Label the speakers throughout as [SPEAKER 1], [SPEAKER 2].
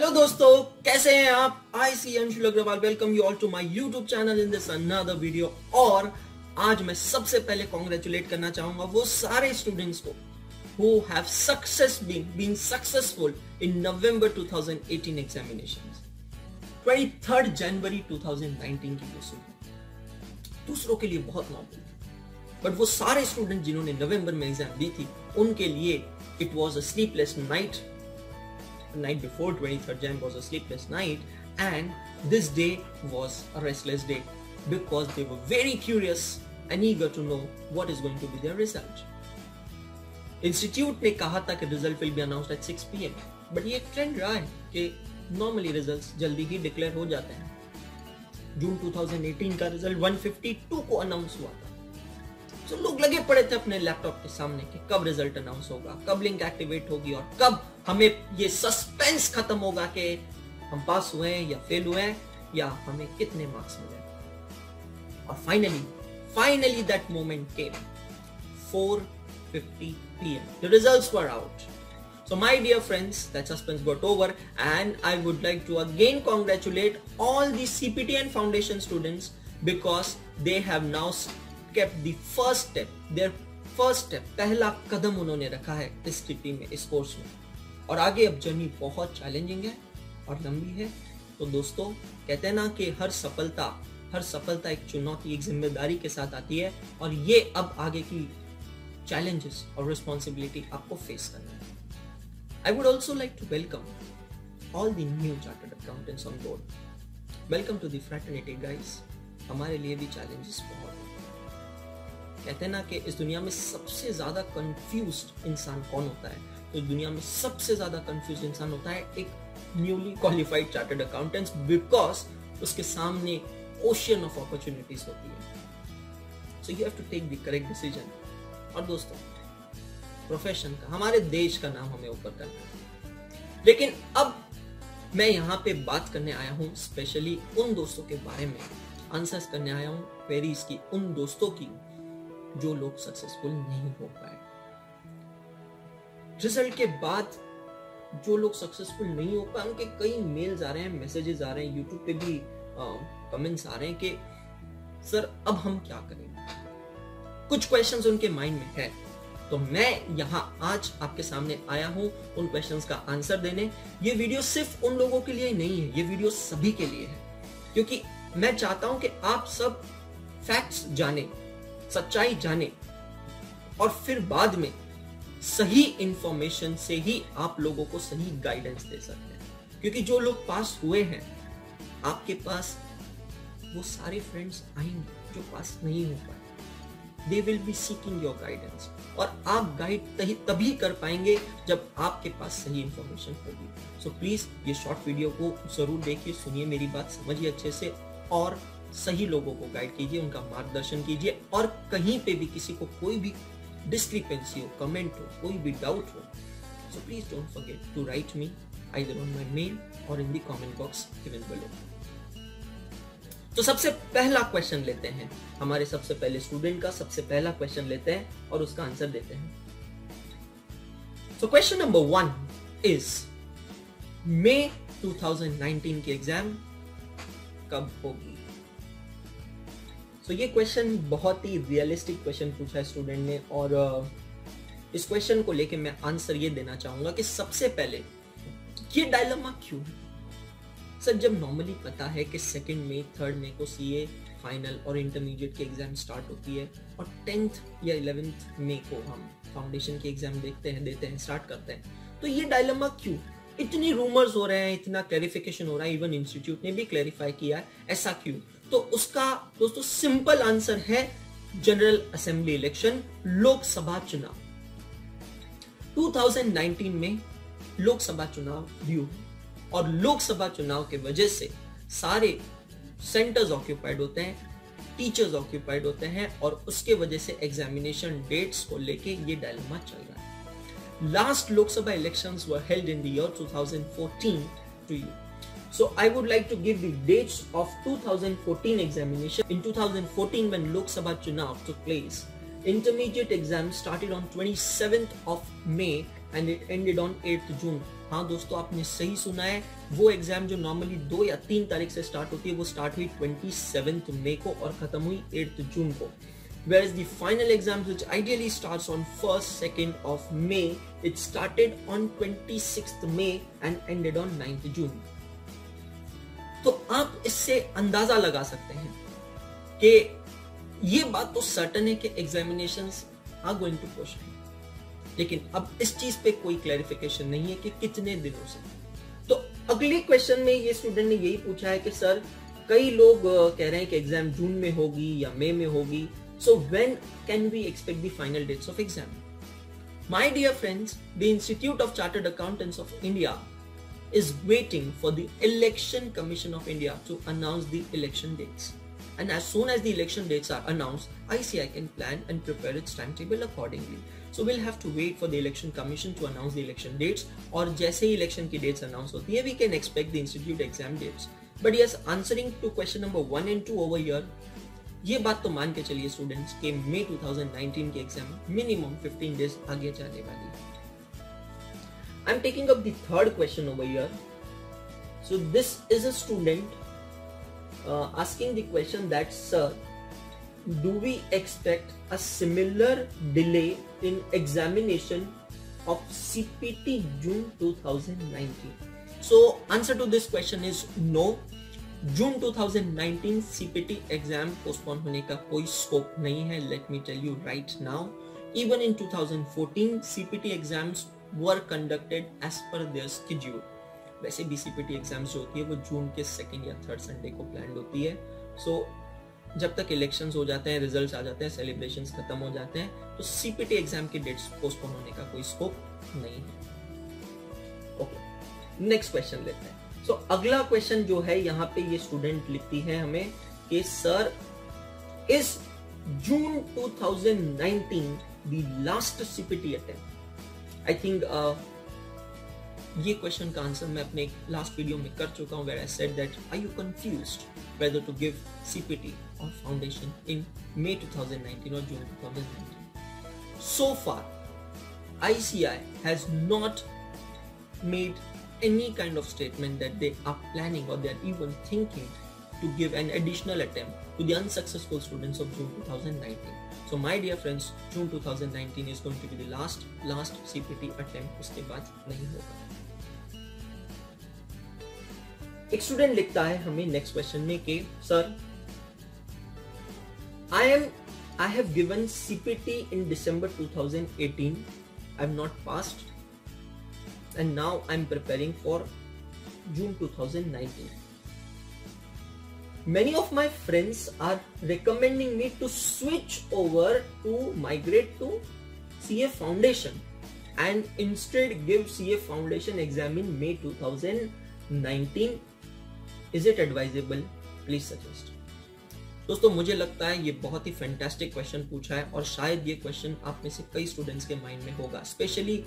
[SPEAKER 1] Hello दोस्तों, कैसे हैं आप? I see Anshul Agrawal welcome you all to my YouTube channel in this another video. और आज मैं सबसे पहले कॉन्ग्रेचुलेट करना चाहूंगा वो सारे स्टूडेंट्स को who have been successful in November 2018 examinations। 23rd जनवरी 2019 की ये सुबह दूसरों के लिए बहुत नॉर्मल थी, बट वो सारे स्टूडेंट जिन्होंने नवंबर में एग्जाम दी थी उनके लिए it was a sleepless night. The night before 23rd Jan was a sleepless night, and this day was a restless day because they were very curious and eager to know what is going to be their result. Institute ने कहा था कि result will be announced at 6 PM, but ये trend रहा है कि normally results जल्दी ही declare हो जाते हैं। जून 2018 का रिजल्ट 152 को अनाउंस हुआ था, तो लोग लगे पड़े थे अपने लैपटॉप के सामने कि कब रिजल्ट अनाउंस होगा, कब लिंक एक्टिवेट होगी और कब हमें ये सस्पेंस खत्म होगा कि हम पास हुए हैं या फेल हुए हैं या हमें कितने मार्क्स मिले। और finally that moment came. 4:50 PM the results were out. So my dear friends, that suspense got over, and I would like to again congratulate all the CPT and foundation students because they have now kept the first step, पहला कदम उन्होंने रखा है इस स्थिति में, इस course में। और आगे अब जर्नी बहुत चैलेंजिंग है और लंबी है। तो दोस्तों, कहते हैं ना कि हर सफलता एक चुनौती, एक जिम्मेदारी के साथ आती है, और ये अब आगे की चैलेंजेस और रिस्पॉन्सिबिलिटी आपको फेस करना है। I would also like to welcome all the new chartered accountants on board. Welcome to the fraternity guys. हमारे लिए भी चैलेंजेस बहुत हैं। कहते हैं ना कि इस दुनिया में सबसे ज्यादा कंफ्यूज्ड इंसान कौन होता है? तो इस दुनिया में सबसे ज्यादा कंफ्यूज्ड इंसान होता है एक newly qualified chartered accountants, because उसके सामने ओशियन ऑफ अपॉर्चुनिटीज होती है। So you have to take the correct decision. और दोस्तों, प्रोफेशन का, हमारे देश का नाम हमें ऊपर करना है। लेकिन अब मैं यहाँ पे बात करने आया हूँ स्पेशली उन दोस्तों के बारे में, आंसर्स करने आया हूँ क्वेरीज की, उन दोस्तों की जो लोग सक्सेसफुल नहीं हो पाए। रिजल्ट के बाद जो लोग सक्सेसफुल नहीं हो पाए उनके कई मेल्स आ रहे हैं, मैसेजेस आ रहे हैं, यूट्यूब पे भी कमेंट्स आ रहे हैं कि सर अब हम क्या करें। कुछ क्वेश्चंस उनके माइंड में है, तो मैं यहाँ आज आपके सामने आया हूं उन क्वेश्चंस का आंसर देने। ये वीडियो सिर्फ उन लोगों के लिए नहीं है, ये वीडियो सभी के लिए है, क्योंकि मैं चाहता हूं कि आप सब फैक्ट्स जाने, सच्चाई जाने, और फिर बाद में सही इंफॉर्मेशन से ही आप लोगों को सही गाइडेंस दे सकते हैं। क्योंकि जो लोग पास हुए हैं, आपके पास वो सारे फ्रेंड्स आएंगे जो पास नहीं हो पाए। They will be seeking your guidance, और आप गाइड तभी कर पाएंगे जब आपके पास सही इंफॉर्मेशन होगी। सो प्लीज ये शॉर्ट वीडियो को जरूर देखिए, सुनिए मेरी बात, समझिए अच्छे से, और सही लोगों को गाइड कीजिए, उनका मार्गदर्शन कीजिए। और कहीं पे भी किसी को कोई भी डिस्क्रिपेंसी हो, कमेंट हो, कोई भी डाउट हो, so please don't forget to write me either on my mail और in the comment box given below. तो सबसे पहला क्वेश्चन लेते हैं, हमारे सबसे पहले स्टूडेंट का सबसे पहला क्वेश्चन लेते हैं और उसका आंसर देते हैं। सो क्वेश्चन नंबर 1 इज, मई 2019 की एग्जाम कब होगी? तो ये क्वेश्चन बहुत ही रियलिस्टिक क्वेश्चन पूछा है स्टूडेंट ने, और इस क्वेश्चन को लेके मैं आंसर ये देना चाहूंगा कि सबसे पहले ये डायलेमा क्यों है? सर, जब नॉर्मली पता है कि 2 मई 3 मई को सीए फाइनल और इंटरमीडिएट की एग्जाम स्टार्ट होती है, और 10th या 11th मई को हम फाउंडेशन की एग्जाम देते हैं, स्टार्ट करते हैं, तो ये डायलेमा क्यों? इतनी रूमर्स हो रहे हैं, इतना क्लैरिफिकेशन हो रहा है, इवन इंस्टीट्यूट ने भी क्लैरिफाई किया है, ऐसा क्यों? तो उसका दोस्तों सिंपल आंसर है जनरल असेंबली इलेक्शन, लोकसभा चुनाव। 2019 में लोकसभा चुनाव ड्यू है, और लोकसभा चुनाव के वजह से सारे सेंटर्स ऑक्यूपाइड होते हैं, टीचर्स ऑक्यूपाइड होते हैं, और उसके वजह से एग्जामिनेशन डेट्स को लेके ये डायलेमा चल रहा है। Last Lok Sabha elections were held in the year 2014 to you. So I would like to give the dates of 2014 examination. In 2014, when Lok Sabha Chunav took place, intermediate exams started on 27th of May and it ended on 8th June. हाँ दोस्तों, आपने सही सुना है, वो exam जो normally 2 या 3 तारीख से स्टार्ट होती है वो स्टार्ट हुई 27 मई को और खत्म हुई 8 जून को. Whereas the final exams, which ideally starts on 1st, 2nd of May, it started on 26th May and ended on 9th June. तो आप इससे अंदाजा लगा सकते हैं कि ये बात तो सर्टन है कि examinations are going to push, लेकिन अब इस चीज पे कोई क्लैरिफिकेशन नहीं है कि कितने दिनों से. तो अगले क्वेश्चन में ये स्टूडेंट ने यही पूछा है कि सर, कई लोग कह रहे हैं कि एग्जाम जून में होगी या मई में होगी. So when can we expect the final dates of exam? My dear friends, the Institute of Chartered Accountants of India is waiting for the Election Commission of India to announce the election dates. And as soon as the election dates are announced, ICI can plan and prepare its timetable accordingly. So we'll have to wait for the Election Commission to announce the election dates. और जैसे ही election की dates announce होती है, we can expect the institute exam dates. But yes, answering to question number 1 and 2 over here, ये बात तो मान के चलिए स्टूडेंट्स कि मई 2019 के एग्जाम मिनिमम 15 डेज आगे जाने वाली है. I am taking up the third question over here. So this is a student asking the question that sir, do we expect a similar delay in examination of CPT June 2019? So answer to this question is no. June 2019 CPT exam postpone होने का कोई scope नहीं है. Let me tell you right now, even in 2014 CPT exams were conducted as per their schedule. वैसे भी CPT exams जो होती है वो जून के 2nd या 3rd संडे को प्लान होती है. सो जब तक इलेक्शंस हो जाते हैं, रिजल्ट्स आ जाते हैं, सेलिब्रेशंस खत्म हो जाते हैं, तो CPT एग्जाम के डेट्स पोस्टपोन होने का कोई स्कोप नहीं है. ओके, नेक्स्ट क्वेश्चन लेते हैं. तो अगला क्वेश्चन जो है यहाँ पे ये स्टूडेंट लिखती है हमें कि sir, is June 2019 the last CPT attempt? I think ये क्वेश्चन का आंसर मैं अपने लास्ट वीडियो में कर चुका हूं, where I said that are you confused whether to give CPT or foundation in May 2019 or June 2019? So far, ICI has not made any kind of statement that they are planning or they are even thinking to give an additional attempt to the unsuccessful students of June 2019. So my dear friends, June 2019 is going to be the last CPT attempt. उसके बाद नहीं होगा. एक student लिखता है हमें next question में कि sir, I have given CPT in December 2018. I have not passed. And now I'm preparing for June 2019. Many of my friends are recommending me to switch over to migrate to CA Foundation and instead give CA Foundation exam in May 2019. Is it advisable? Please suggest. दोस्तों, मुझे लगता है ये बहुत ही fantastic question पूछा है और शायद ये क्वेश्चन आप में से कई स्टूडेंट्स के माइंड में होगा, स्पेशली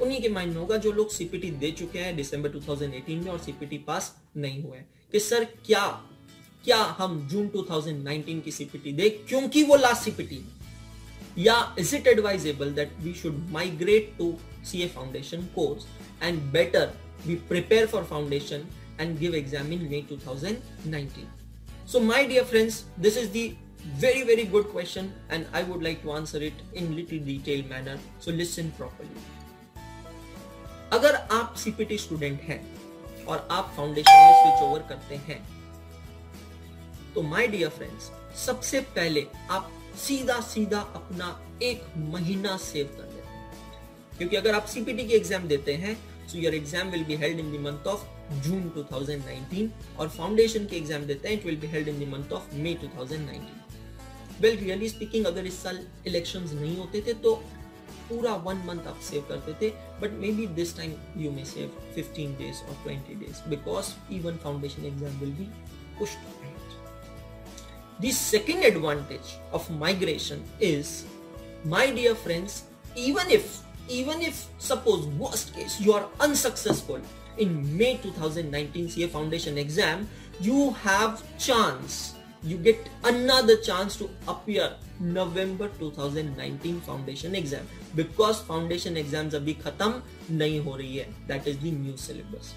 [SPEAKER 1] उन्हीं के माइंड में होगा जो लोग CPT दे चुके हैं दिसंबर 2018 में और CPT पास नहीं हुए कि सर क्या हम जून 2019 की CPT दे क्योंकि वो लास्ट CPT, या is it advisable that we should migrate to CA foundation course and better we prepare for foundation and give exam in May 2019? So my dear friends, this is the very good question and I would like to answer it in little detailed manner, so listen properly. अगर आप CPT student हैं और आप foundation में switch over करते हैं, तो my dear friends, सबसे पहले आप सीधा अपना 1 महीना सेव कर लेते हैं, क्योंकि अगर आप CPT की एग्जाम देते हैं, so your exam will be held in the month of June 2019 और फाउंडेशन की एग्जाम देते हैं, it will be held in the month of May 2019. Well, really speaking, अगर इस साल इलेक्शंस नहीं होते थे तो पूरा 1 मंथ आप सेव करते थे, but maybe this time you may save 15 days or 20 days because even foundation exam will be pushed ahead. The second advantage of migration is, my dear friends, even if suppose worst case you are unsuccessful in May 2019 CA foundation exam, you have chance, you get another chance to appear November 2019 foundation exam. Because foundation exams अभी खत्म नहीं हो रही है, that is the new syllabus.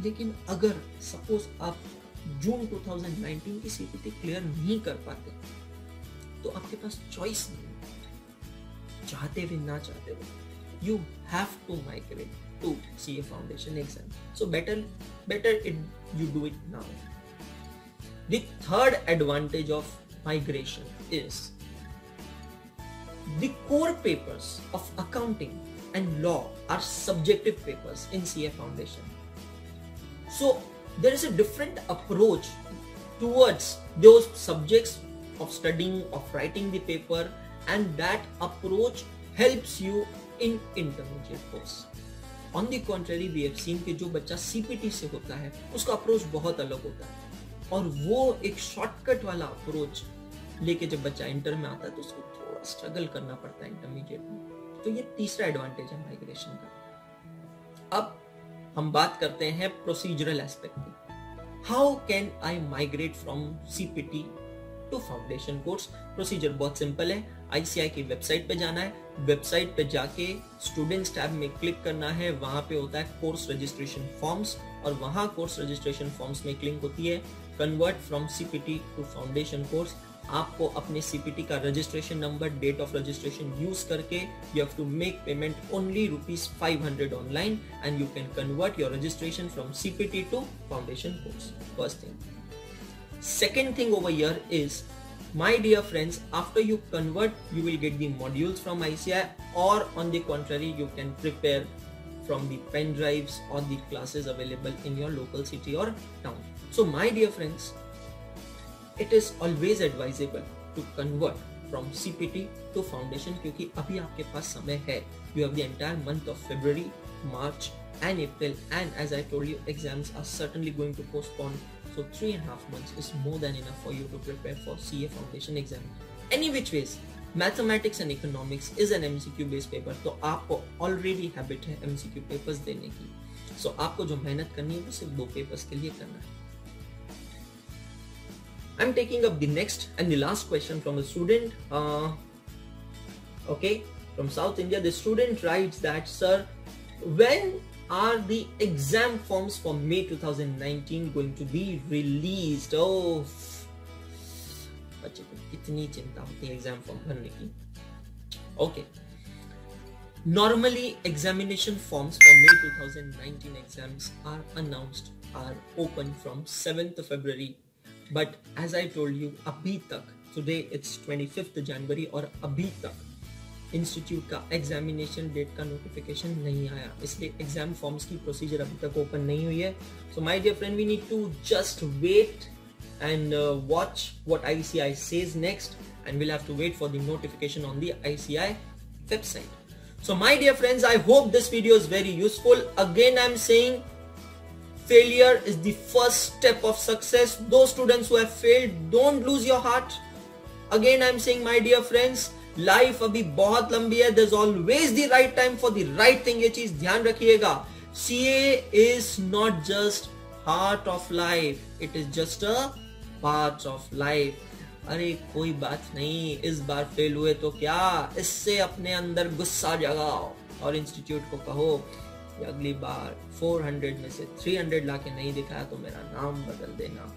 [SPEAKER 1] लेकिन अगर suppose आप जून 2019 की सीपीटी क्लियर नहीं कर पाते तो आपके पास चॉइस नहीं है, चाहते भी ना चाहते भी you have to migrate to CA foundation exam. So better you do it now. The third advantage of migration is the core papers of accounting and law are subjective papers in CA Foundation. So there is a different approach towards those subjects of studying, of writing the paper, and that approach helps you in intermediate course. On the contrary, we have seen कि जो बच्चा CPT से होता है उसका approach बहुत अलग होता है, और वो एक शॉर्टकट वाला अप्रोच लेके जब बच्चा इंटर में आता है तो उसको थोड़ा स्ट्रगल करना पड़ता है इंटरमीडिएट में। तो ये तीसरा एडवांटेज है माइग्रेशन का। अब हम बात करते हैं प्रोसीजरल एस्पेक्ट की। How can I migrate from CPT to foundation course? Procedure बहुत सिंपल है। ICI की वेबसाइट पे जाना है, वेबसाइट पे जाके स्टूडेंट्स टैब में क्लिक करना है, वहां पे होता है कोर्स रजिस्ट्रेशन फॉर्म्स, और वहां कोर्स रजिस्ट्रेशन फॉर्म्स में लिंक होती है convert from CPT to foundation course. आपको अपने CPT का registration number, date of registration use करके you have to make payment only ₹500 online and you can convert your registration from CPT to foundation course. First thing. Second thing over here is, my dear friends, after you convert, you will get the modules from ICI, or on the contrary, you can prepare from the pen drives or the classes available in your local city or town. So my dear friends, it is always advisable to convert from CPT to foundation, क्योंकि अभी आपके पास समय है। You have the entire month of February, March and April, and as I told you, exams are certainly going to postpone. So 3.5 months is more than enough for you to prepare for CA Foundation exam. Any which ways, mathematics and economics is an MCQ based paper, तो आपको already habit है MCQ papers देने की। So आपको जो मेहनत करनी है वो सिर्फ 2 papers के लिए करना है। I'm taking up the next and the last question from a student. Okay, from South India, the student writes that, sir, when are the exam forms for May 2019 going to be released? Oh, बच्चे को कितनी चिंता होती है exam form भरने की। Okay, normally examination forms for May 2019 exams are announced, are open from 7th of February, but as I told you, अभी तक, today it's 25th January, और अभी तक इंस्टीट्यूट का एग्जामिनेशन डेट का नोटिफिकेशन नहीं आया, इसलिए एग्जाम फॉर्म्स की प्रोसीजर अभी तक ओपन नहीं हुई है। So my dear friend, we need to just wait and watch what ICI says next, and we'll have to wait for the notification on the ICI website. So my dear friends, I hope this video is very useful. Again, I'm saying failure is the first step of success. Those students who have failed, don't lose your heart. Again, I'm saying, my dear friends, life अभी बहुत लंबी है, there's always the right time for the right thing. ये चीज ध्यान रखिएगा। CA is not just part of life, it is just a part of life. अरे कोई बात नहीं, इस बार फेल हुए तो क्या, इससे अपने अंदर गुस्सा जगाओ और इंस्टीट्यूट को कहो कि अगली बार 400 में से 300 लाके नहीं दिखाया तो मेरा नाम बदल देना।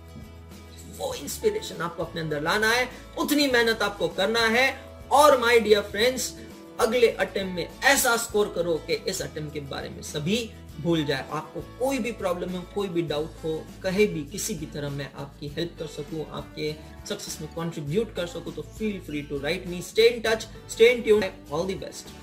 [SPEAKER 1] वो इंस्पिरेशन आपको अपने अंदर लाना है, उतनी मेहनत आपको करना है, और माय डियर फ्रेंड्स, अगले अटेम्प्ट में ऐसा स्कोर करो कि इस अटेम्प्ट के बारे में सभी भूल जाए। आपको कोई भी प्रॉब्लम हो, कोई भी डाउट हो, कहीं भी किसी भी तरह मैं आपकी हेल्प कर सकूं, आपके सक्सेस में कंट्रीब्यूट कर सकूं, तो feel free to write me. Stay in touch, stay in tune. All the best.